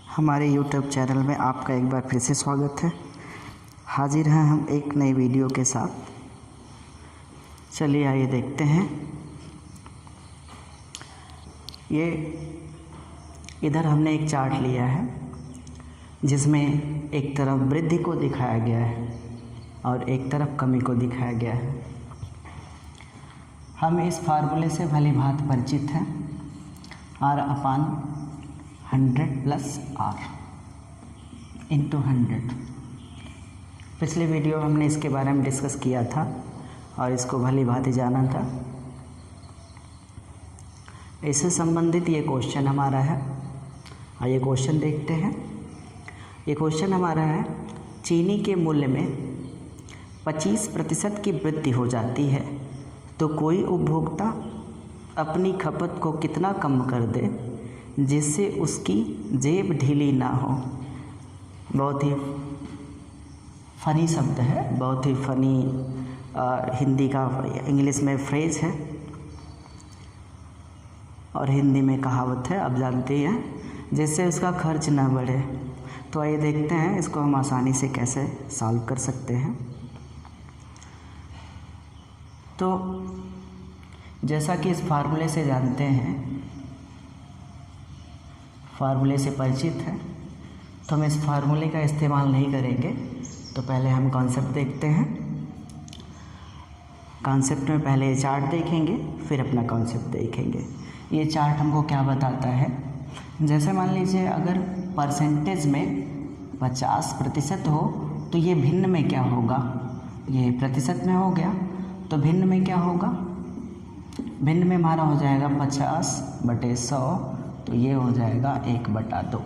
हमारे YouTube channel में आपका एक बार फिर से स्वागत है। हाजिर हैं हम एक नई वीडियो के साथ। चलिए आइए देखते हैं। ये इधर हमने एक चार्ट लिया है जिसमें एक तरफ वृद्धि को दिखाया गया है और एक तरफ कमी को दिखाया गया है। हम इस फार्मूले से भली भांति परिचित हैं, R/100 + R × 100। पिछले वीडियो हमने इसके बारे में डिस्कस किया था और इसको भली भांति जाना था। इससे संबंधित ये क्वेश्चन हमारा है। आइए क्वेश्चन देखते हैं। ये क्वेश्चन हमारा है, चीनी के मूल्य में 25% की वृद्धि हो जाती है तो कोई उपभोक्ता अपनी खपत को कितना कम कर दे जिससे उसकी जेब ढीली ना हो। बहुत ही फ़नी शब्द है, बहुत ही फ़नी हिंदी का इंग्लिश में फ्रेज है और हिंदी में कहावत है, आप जानते हैं, जिससे उसका खर्च ना बढ़े। तो आइए देखते हैं इसको हम आसानी से कैसे सॉल्व कर सकते हैं। तो जैसा कि इस फार्मूले से जानते हैं, फार्मूले से परिचित हैं, तो हम इस फार्मूले का इस्तेमाल नहीं करेंगे। तो पहले हम कॉन्सेप्ट देखते हैं। कॉन्सेप्ट में पहले ये चार्ट देखेंगे, फिर अपना कॉन्सेप्ट देखेंगे। ये चार्ट हमको क्या बताता है, जैसे मान लीजिए अगर परसेंटेज में 50% हो तो ये भिन्न में क्या होगा, ये प्रतिशत में हो गया, तो भिन्न में क्या होगा, भिन्न में हमारा हो जाएगा 50/100, तो ये हो जाएगा 1/2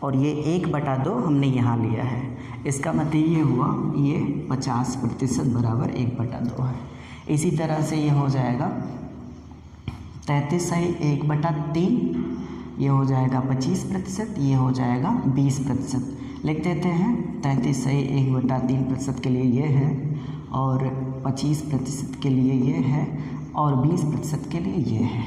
और ये 1/2 हमने यहाँ लिया है। इसका मतलब ये हुआ ये 50% बराबर 1/2 है। इसी तरह से ये हो जाएगा 33/1/3, ये हो जाएगा 25%, ये हो जाएगा 20%। लिख देते हैं 33/1/3% के लिए ये है और 25% के लिए ये है और 20% के लिए ये है।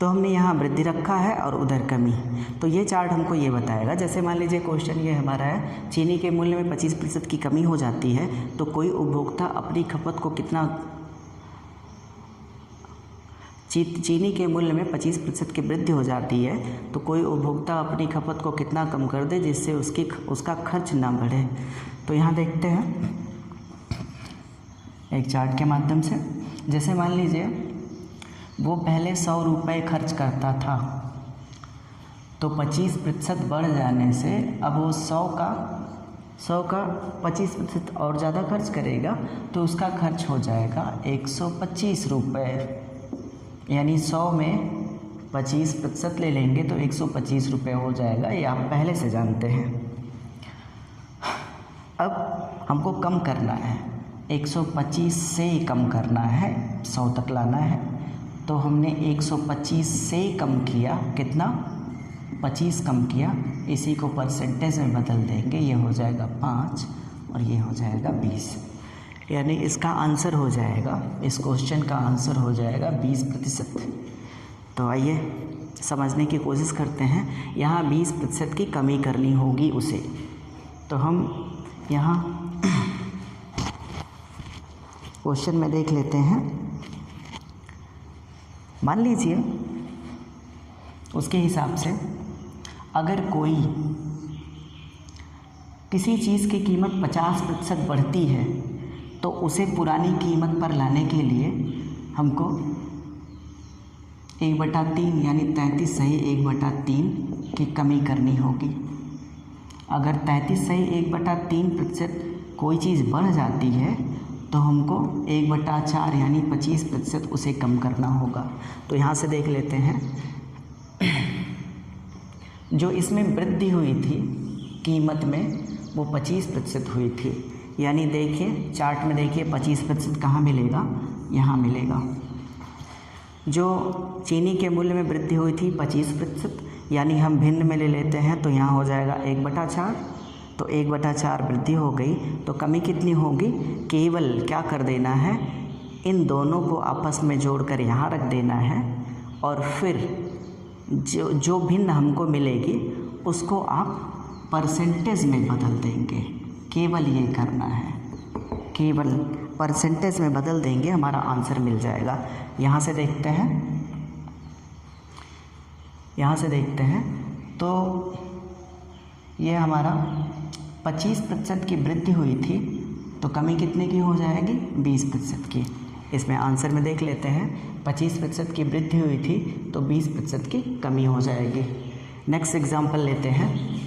तो हमने यहाँ वृद्धि रखा है और उधर कमी। तो ये चार्ट हमको ये बताएगा, जैसे मान लीजिए क्वेश्चन ये हमारा है, चीनी के मूल्य में 25% की कमी हो जाती है तो कोई उपभोक्ता अपनी खपत को कितना, चीनी के मूल्य में 25% की वृद्धि हो जाती है तो कोई उपभोक्ता अपनी खपत को कितना कम कर दे जिससे उसका खर्च ना बढ़े। तो यहाँ देखते हैं एक चार्ट के माध्यम से। जैसे मान लीजिए वो पहले 100 रुपये खर्च करता था तो 25% बढ़ जाने से अब वो 100 का 25% और ज़्यादा खर्च करेगा तो उसका खर्च हो जाएगा 125 रुपये। यानी 100 में 25% ले लेंगे तो 125 रुपये हो जाएगा। ये आप पहले से जानते हैं। अब हमको कम करना है, 125 से कम करना है, 100 तक लाना है। तो हमने 125 से कम किया, कितना, 25 कम किया। इसी को परसेंटेज में बदल देंगे, ये हो जाएगा 5 और ये हो जाएगा 20। यानी इसका आंसर हो जाएगा, इस क्वेश्चन का आंसर हो जाएगा 20%। तो आइए समझने की कोशिश करते हैं। यहाँ 20% की कमी करनी होगी उसे। तो हम यहाँ क्वेश्चन में देख लेते हैं। मान लीजिए उसके हिसाब से अगर कोई किसी चीज़ की कीमत 50% बढ़ती है तो उसे पुरानी कीमत पर लाने के लिए हमको 1/3 यानी 33/1/3 की कमी करनी होगी। अगर 33/1/3% कोई चीज़ बढ़ जाती है तो हमको 1/4 यानी 25% उसे कम करना होगा। तो यहाँ से देख लेते हैं, जो इसमें वृद्धि हुई थी कीमत में वो 25% हुई थी। यानी देखिए चार्ट में देखिए 25% कहाँ मिलेगा, यहाँ मिलेगा। जो चीनी के मूल्य में वृद्धि हुई थी 25%, यानी हम भिन्न में ले लेते हैं तो यहाँ हो जाएगा 1/4। तो 1/4 वृद्धि हो गई तो कमी कितनी होगी, केवल क्या कर देना है, इन दोनों को आपस में जोड़कर यहाँ रख देना है और फिर जो भिन्न हमको मिलेगी उसको आप परसेंटेज में बदल देंगे। केवल ये करना है, केवल परसेंटेज में बदल देंगे, हमारा आंसर मिल जाएगा। यहाँ से देखते हैं, तो ये हमारा 25% की वृद्धि हुई थी, तो कमी कितने की हो जाएगी? 20% की। इसमें आंसर में देख लेते हैं, 25% की वृद्धि हुई थी तो 20% की कमी हो जाएगी। नेक्स्ट एग्जाम्पल लेते हैं।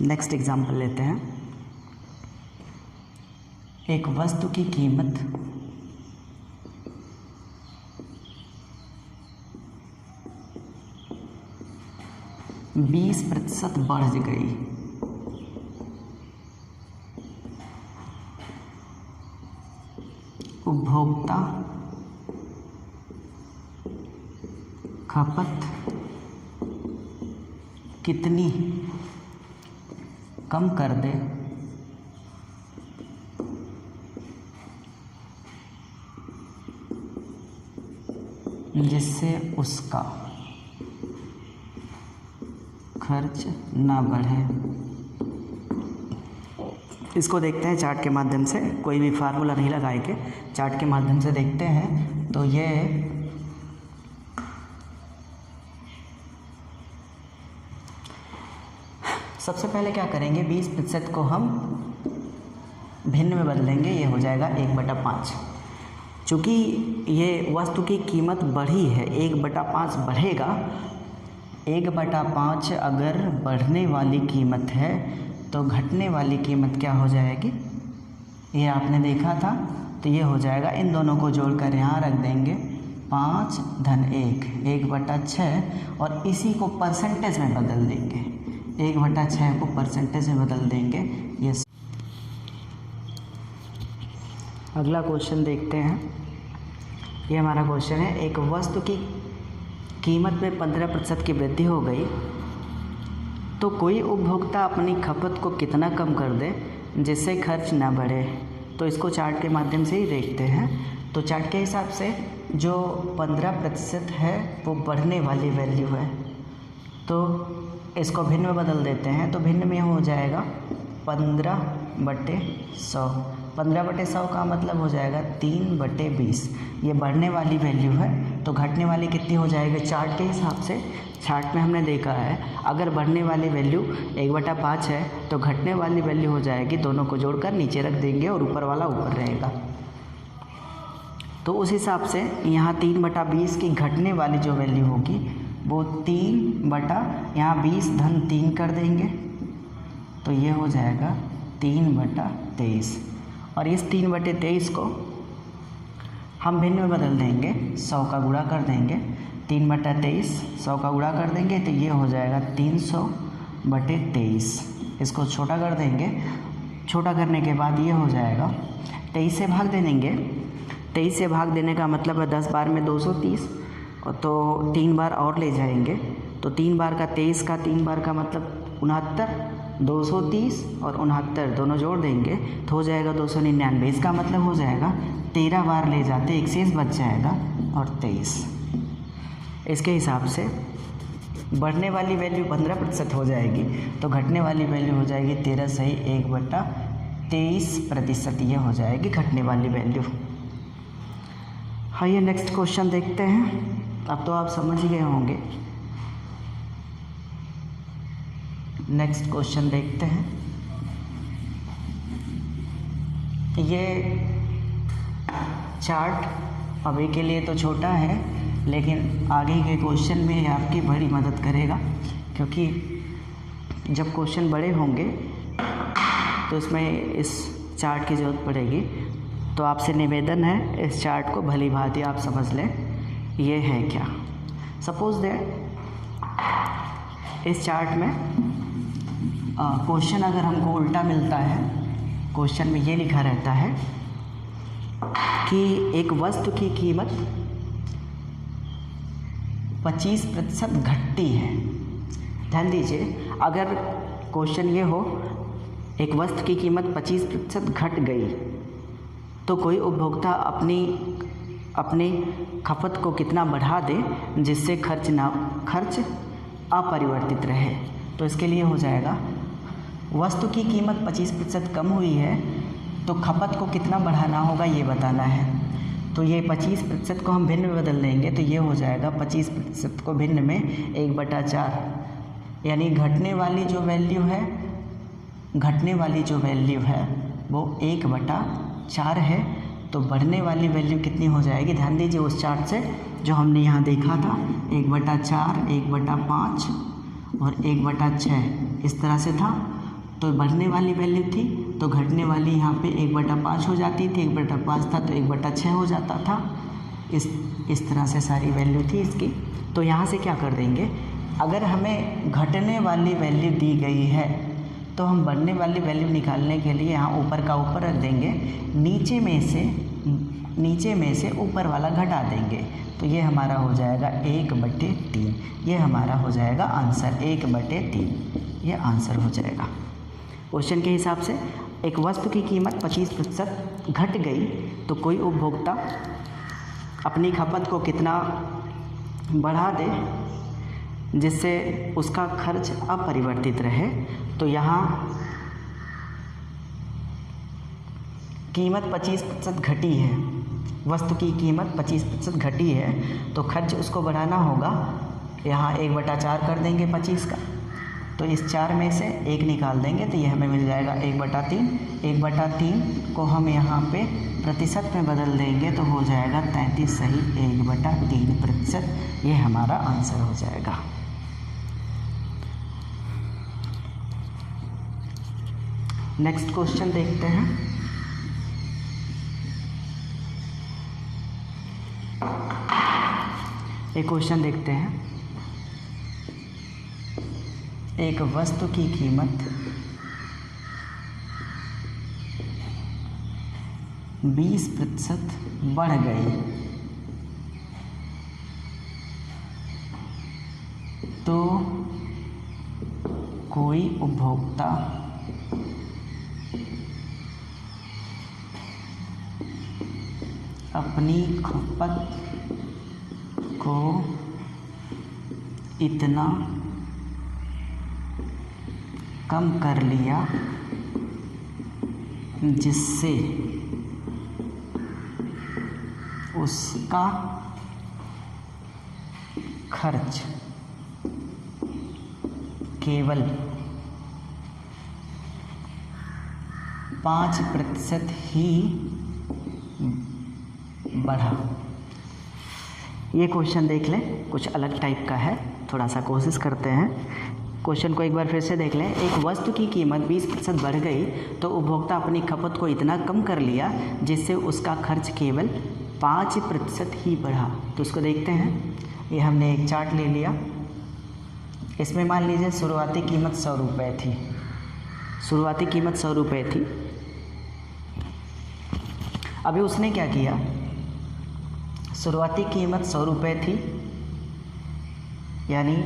नेक्स्ट एग्जाम्पल लेते हैं। एक वस्तु की कीमत 20% बढ़ गई। उपभोक्ता खपत कितनी कम कर दे जिससे उसका खर्च ना बढ़े। इसको देखते हैं चार्ट के माध्यम से, कोई भी फार्मूला नहीं लगाएंगे, चार्ट के माध्यम से देखते हैं। तो ये सबसे पहले क्या करेंगे, 20% को हम भिन्न में बदलेंगे, ये हो जाएगा 1/5। चूँकि ये वस्तु की कीमत बढ़ी है, 1/5 बढ़ेगा। 1/5 अगर बढ़ने वाली कीमत है तो घटने वाली कीमत क्या हो जाएगी, ये आपने देखा था, तो ये हो जाएगा। इन दोनों को जोड़कर यहाँ रख देंगे, 5 धन 1, 1/6, और इसी को परसेंटेज में बदल देंगे, 1/6 को परसेंटेज में बदल देंगे। ये अगला क्वेश्चन देखते हैं। ये हमारा क्वेश्चन है, एक वस्तु की कीमत में 15% की वृद्धि हो गई तो कोई उपभोक्ता अपनी खपत को कितना कम कर दे जिससे खर्च ना बढ़े। तो इसको चार्ट के माध्यम से ही देखते हैं। तो चार्ट के हिसाब से जो 15% है वो बढ़ने वाली वैल्यू है, तो इसको भिन्न में बदल देते हैं। तो भिन्न में हो जाएगा 15/100। 15/100 का मतलब हो जाएगा 3/20। ये बढ़ने वाली वैल्यू है, तो घटने वाली कितनी हो जाएगी चार्ट के हिसाब से। चार्ट में हमने देखा है, अगर बढ़ने वाली वैल्यू 1/5 है तो घटने वाली वैल्यू हो जाएगी, दोनों को जोड़कर नीचे रख देंगे और ऊपर वाला ऊपर रहेगा। तो उस हिसाब से यहाँ 3/20 की घटने वाली जो वैल्यू होगी वो 3/यहाँ 20 धन 3 कर देंगे, तो ये हो जाएगा 3/23। और इस 3/23 को हम भिन्न में बदल देंगे, 100 का गुणा कर देंगे। 3/23 100 का गुणा कर देंगे तो ये हो जाएगा 300/23। इसको छोटा कर देंगे, छोटा करने के बाद ये हो जाएगा 23 से भाग दे देंगे। 23 से भाग देने का मतलब है 10 बार में 230, तो 3 बार और ले जाएंगे, तो 3 बार का 23 का 3 बार का मतलब 69, 230 और 69 दोनों जोड़ देंगे तो हो जाएगा 299। इसका मतलब हो जाएगा 13 बार ले जाते, एक शेष बच जाएगा और 23। इसके हिसाब से बढ़ने वाली वैल्यू 15% हो जाएगी, तो घटने वाली वैल्यू हो जाएगी 13 सही 1/23%। ये हो जाएगी घटने वाली वैल्यू। आइए नेक्स्ट क्वेश्चन देखते हैं। अब तो आप समझ गए होंगे। नेक्स्ट क्वेश्चन देखते हैं। ये चार्ट अभी के लिए तो छोटा है, लेकिन आगे के क्वेश्चन में ये आपकी बड़ी मदद करेगा, क्योंकि जब क्वेश्चन बड़े होंगे तो इसमें इस चार्ट की ज़रूरत पड़ेगी। तो आपसे निवेदन है, इस चार्ट को भली भांति आप समझ लें। ये है क्या, सपोज दैट इस चार्ट में क्वेश्चन अगर हमको उल्टा मिलता है, क्वेश्चन में ये लिखा रहता है कि एक वस्तु की कीमत 25% घटती है, ध्यान दीजिए, अगर क्वेश्चन ये हो एक वस्तु की कीमत 25% घट गई तो कोई उपभोक्ता अपनी खपत को कितना बढ़ा दे जिससे खर्च अपरिवर्तित रहे। तो इसके लिए हो जाएगा वस्तु की कीमत 25% कम हुई है तो खपत को कितना बढ़ाना होगा ये बताना है। तो ये 25% को हम भिन्न में बदल देंगे तो ये हो जाएगा 25% को भिन्न में 1/4, यानी घटने वाली जो वैल्यू है वो 1/4 है। तो बढ़ने वाली वैल्यू कितनी हो जाएगी, ध्यान दीजिए उस चार्ट से जो हमने यहाँ देखा था 1/4, 1/5 और 1/6 इस तरह से था। तो बढ़ने वाली वैल्यू थी तो घटने वाली यहाँ पे 1/5 हो जाती थी, 1/5 था तो 1/6 हो जाता था। इस तरह से सारी वैल्यू थी इसकी। तो यहाँ से क्या कर देंगे, अगर हमें घटने वाली वैल्यू दी गई है तो हम बढ़ने वाली वैल्यू निकालने के लिए यहाँ ऊपर का ऊपर रख देंगे, नीचे में से ऊपर वाला घटा देंगे। तो ये हमारा हो जाएगा 1/3, ये हमारा हो जाएगा आंसर 1/3, ये आंसर हो जाएगा। क्वेश्चन के हिसाब से एक वस्तु की कीमत 25% घट गई तो कोई उपभोक्ता अपनी खपत को कितना बढ़ा दे जिससे उसका खर्च अपरिवर्तित रहे। तो यहाँ कीमत 25% घटी है, वस्तु की कीमत 25% घटी है तो खर्च उसको बढ़ाना होगा। यहाँ 1/4 कर देंगे 25 का, तो इस 4 में से 1 निकाल देंगे तो ये हमें मिल जाएगा 1/3। 1/3 को हम यहाँ पे प्रतिशत में बदल देंगे तो हो जाएगा 33 सही 1/3%, ये हमारा आंसर हो जाएगा। नेक्स्ट क्वेश्चन देखते हैं। एक क्वेश्चन देखते हैं, एक वस्तु की कीमत 20% बढ़ गई तो कोई उपभोक्ता अपनी खपत को इतना कम कर लिया जिससे उसका खर्च केवल 5% ही बढ़ा। ये क्वेश्चन देख लें, कुछ अलग टाइप का है, थोड़ा सा कोशिश करते हैं। क्वेश्चन को एक बार फिर से देख लें। एक वस्तु की कीमत 20% बढ़ गई तो उपभोक्ता अपनी खपत को इतना कम कर लिया जिससे उसका खर्च केवल 5% ही बढ़ा। तो इसको देखते हैं। ये हमने एक चार्ट ले लिया, इसमें मान लीजिए शुरुआती कीमत 100 रुपये थी। शुरुआती कीमत 100 रुपये थी। अभी उसने क्या किया, शुरुआती कीमत 100 रुपये थी, यानी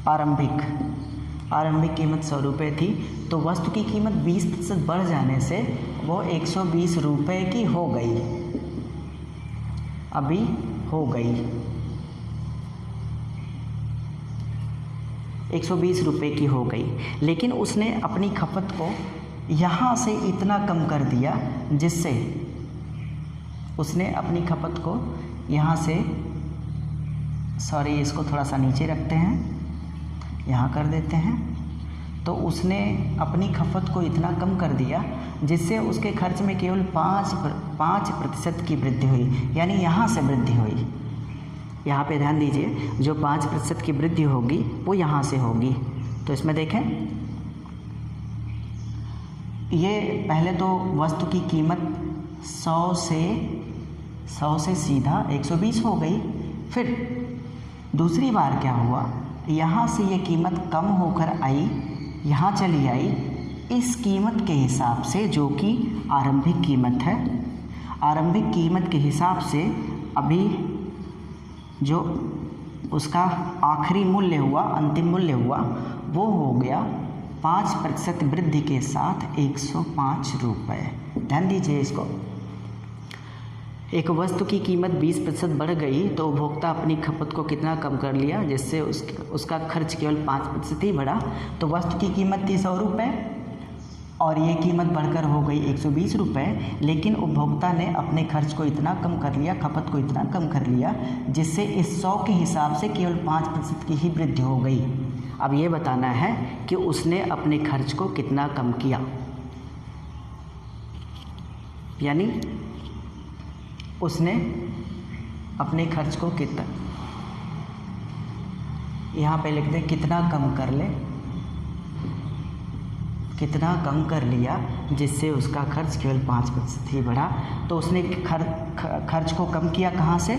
आरंभिक कीमत 100 रुपये थी। तो वस्तु की कीमत 20% बढ़ जाने से वो 120 रुपये की हो गई, अभी हो गई 120 रुपये की हो गई। लेकिन उसने अपनी खपत को यहाँ से इतना कम कर दिया जिससे उसने अपनी खपत को यहाँ से, सॉरी इसको थोड़ा सा नीचे रखते हैं, यहाँ कर देते हैं। तो उसने अपनी खपत को इतना कम कर दिया जिससे उसके खर्च में केवल 5% की वृद्धि हुई, यानी यहाँ से वृद्धि हुई। यहाँ पे ध्यान दीजिए, जो 5% की वृद्धि होगी वो यहाँ से होगी। तो इसमें देखें, ये पहले तो वस्तु की कीमत 100 से सीधा 120 हो गई। फिर दूसरी बार क्या हुआ, यहाँ से ये कीमत कम होकर आई, यहाँ चली आई इस कीमत के हिसाब से, जो कि आरंभिक कीमत है। आरंभिक कीमत के हिसाब से अभी जो उसका आखिरी मूल्य हुआ, अंतिम मूल्य हुआ, वो हो गया 5% वृद्धि के साथ 105 रुपये। ध्यान दीजिए इसको। एक वस्तु की कीमत 20% बढ़ गई तो उपभोक्ता अपनी खपत को कितना कम कर लिया, जिससे उसका खर्च केवल 5% ही बढ़ा। तो वस्तु की कीमत थी 100 रुपये और ये कीमत बढ़कर हो गई 120 रुपये, लेकिन उपभोक्ता ने अपने खर्च को इतना कम कर लिया, खपत को इतना कम कर लिया, जिससे इस 100 के हिसाब से केवल 5% की ही वृद्धि हो गई। अब ये बताना है कि उसने अपने खर्च को कितना कम किया, यानी उसने अपने खर्च को कितना, यहाँ पे लिख दें कितना कम कर ले, कितना कम कर लिया जिससे उसका खर्च केवल 5% ही बढ़ा। तो उसने खर्च को कम किया कहाँ से?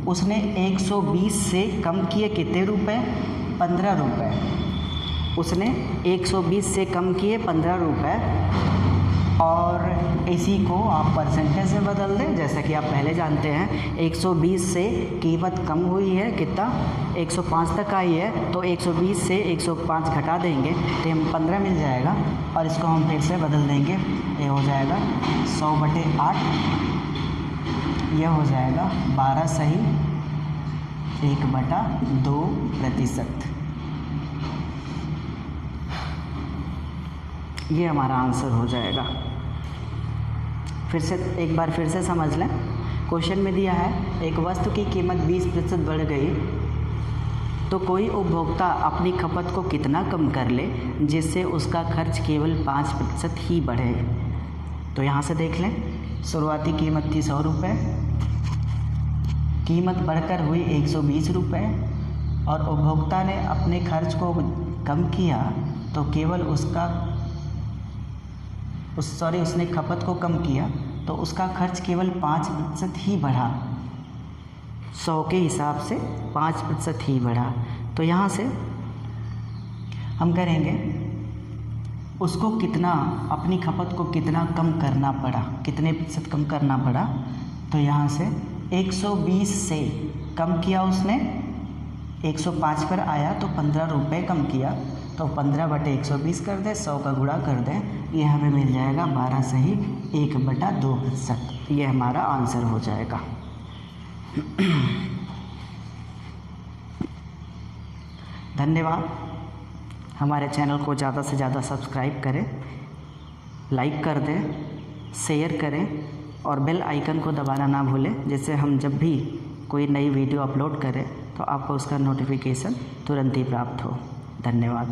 उसने 120 से कम किए कितने रुपए? 15 रुपये। उसने 120 से कम किए 15 रुपये और इसी को आप परसेंटेज में बदल दें। जैसा कि आप पहले जानते हैं 120 से कीमत कम हुई है, कितना? 105 तक आई है, तो 120 से 105 घटा देंगे तो हम 15 मिल जाएगा और इसको हम फिर से बदल देंगे। ये हो जाएगा 100/8, यह हो जाएगा 12 सही 1/2%। ये हमारा आंसर हो जाएगा। एक बार फिर से समझ लें। क्वेश्चन में दिया है एक वस्तु की कीमत 20% बढ़ गई तो कोई उपभोक्ता अपनी खपत को कितना कम कर ले जिससे उसका खर्च केवल 5% ही बढ़े। तो यहाँ से देख लें, शुरुआती कीमत थी 100 रुपये, कीमत बढ़कर हुई 120 रुपये और उपभोक्ता ने अपने खर्च को कम किया तो केवल उसने खपत को कम किया तो उसका खर्च केवल 5% ही बढ़ा, 100 के हिसाब से 5% ही बढ़ा। तो यहाँ से हम करेंगे उसको कितना, अपनी खपत को कितना कम करना पड़ा, कितने प्रतिशत कम करना पड़ा। तो यहाँ से 120 से कम किया उसने, 105 पर आया तो 15 रुपये कम किया, तो 15/120 कर दें, 100 का गुणा कर दें, ये हमें मिल जाएगा 12 सही 1/2%। ये हमारा आंसर हो जाएगा। धन्यवाद। हमारे चैनल को ज़्यादा से ज़्यादा सब्सक्राइब करें, लाइक कर दें, शेयर करें और बेल आइकन को दबाना ना भूलें, जिससे हम जब भी कोई नई वीडियो अपलोड करें तो आपको उसका नोटिफिकेशन तुरंत ही प्राप्त हो। धन्यवाद।